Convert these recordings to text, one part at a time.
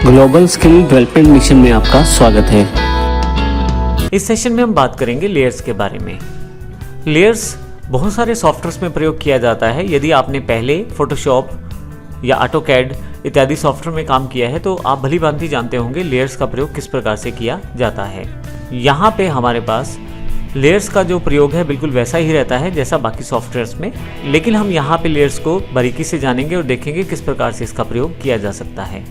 Global skill development mission में आपका स्वागत है। इस सेशन में हम बात करेंगे लेयर्स के बारे में। लेयर्स बहुत सारे सॉफ्टवेयर्स में प्रयोग किया जाता है। यदि आपने पहले फोटोशॉप या ऑटोकैड इत्यादि सॉफ्टवेयर में काम किया है तो आप भली भांति जानते होंगे लेयर्स का प्रयोग किस प्रकार से किया जाता है। यहाँ पे हमारे पास लेयर्स का जो प्रयोग है बिल्कुल वैसा ही रहता है जैसा बाकी सॉफ्टवेयर्स में, लेकिन हम यहाँ पे लेयर्स को बारीकी से जानेंगे और देखेंगे किस प्रकार से इसका प्रयोग किया जा सकता है।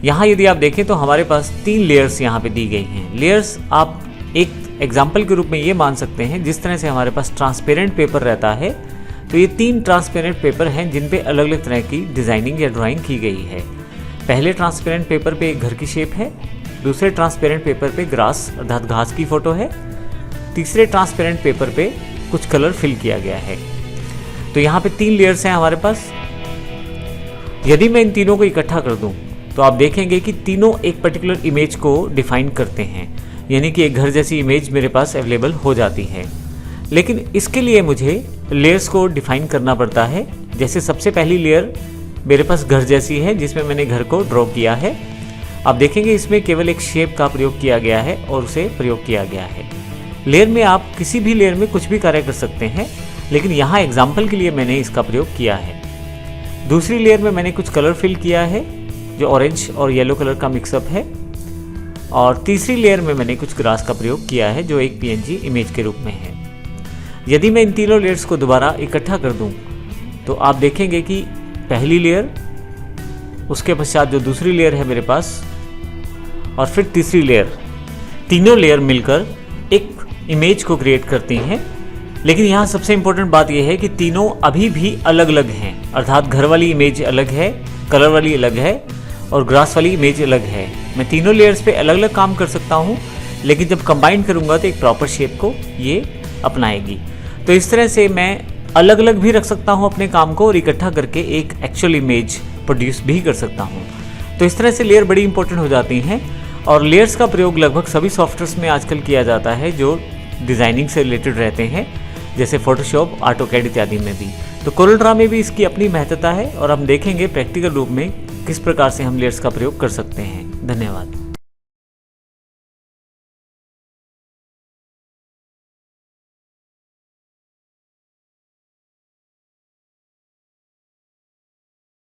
यहाँ यदि आप देखें तो हमारे पास 3 लेयर्स यहाँ पे दी गई हैं। लेयर्स आप एक एग्जाम्पल के रूप में ये मान सकते हैं, जिस तरह से हमारे पास ट्रांसपेरेंट पेपर रहता है तो ये 3 ट्रांसपेरेंट पेपर हैं जिन पे अलग अलग तरह की डिज़ाइनिंग या ड्राइंग की गई है। पहले ट्रांसपेरेंट पेपर पे एक घर की शेप है, दूसरे ट्रांसपेरेंट पेपर पे ग्रास अर्थात घास की फ़ोटो है, तीसरे ट्रांसपेरेंट पेपर पे कुछ कलर फिल किया गया है। तो यहाँ पे 3 लेयर्स हैं हमारे पास। यदि मैं इन तीनों को इकट्ठा कर दूँ तो आप देखेंगे कि तीनों एक पर्टिकुलर इमेज को डिफाइन करते हैं, यानी कि एक घर जैसी इमेज मेरे पास अवेलेबल हो जाती है। लेकिन इसके लिए मुझे लेयर्स को डिफाइन करना पड़ता है। जैसे सबसे पहली लेयर मेरे पास घर जैसी है जिसमें मैंने घर को ड्रॉ किया है। आप देखेंगे इसमें केवल एक शेप का प्रयोग किया गया है और उसे प्रयोग किया गया है। लेयर में आप किसी भी लेयर में कुछ भी कार्य कर सकते हैं, लेकिन यहाँ एग्जाम्पल के लिए मैंने इसका प्रयोग किया है। दूसरी लेयर में मैंने कुछ कलर फिल किया है जो ऑरेंज और येलो कलर का मिक्सअप है, और तीसरी लेयर में मैंने कुछ ग्रास का प्रयोग किया है जो एक पीएनजी इमेज के रूप में है। यदि मैं इन तीनों लेयर्स को दोबारा इकट्ठा कर दूं तो आप देखेंगे कि पहली लेयर, उसके पश्चात जो दूसरी लेयर है मेरे पास, और फिर तीसरी लेयर, तीनों लेयर मिलकर एक इमेज को क्रिएट करती हैं। लेकिन यहाँ सबसे इम्पोर्टेंट बात यह है कि तीनों अभी भी अलग अलग हैं, अर्थात घर वाली इमेज अलग है, कलर वाली अलग है और ग्रास वाली इमेज अलग है। मैं तीनों लेयर्स पे अलग अलग काम कर सकता हूँ, लेकिन जब कंबाइन करूँगा तो एक प्रॉपर शेप को ये अपनाएगी। तो इस तरह से मैं अलग अलग भी रख सकता हूँ अपने काम को और इकट्ठा करके एक एक्चुअल इमेज प्रोड्यूस भी कर सकता हूँ। तो इस तरह से लेयर बड़ी इंपॉर्टेंट हो जाती हैं, और लेयर्स का प्रयोग लगभग सभी सॉफ्टवेयर्स में आजकल किया जाता है जो डिज़ाइनिंग से रिलेटेड रहते हैं, जैसे फोटोशॉप, ऑटोकैड इत्यादि में भी। तो कोरलड्रा में भी इसकी अपनी महत्ता है और हम देखेंगे प्रैक्टिकल रूप में किस प्रकार से हम लेयर्स का प्रयोग कर सकते हैं। धन्यवाद।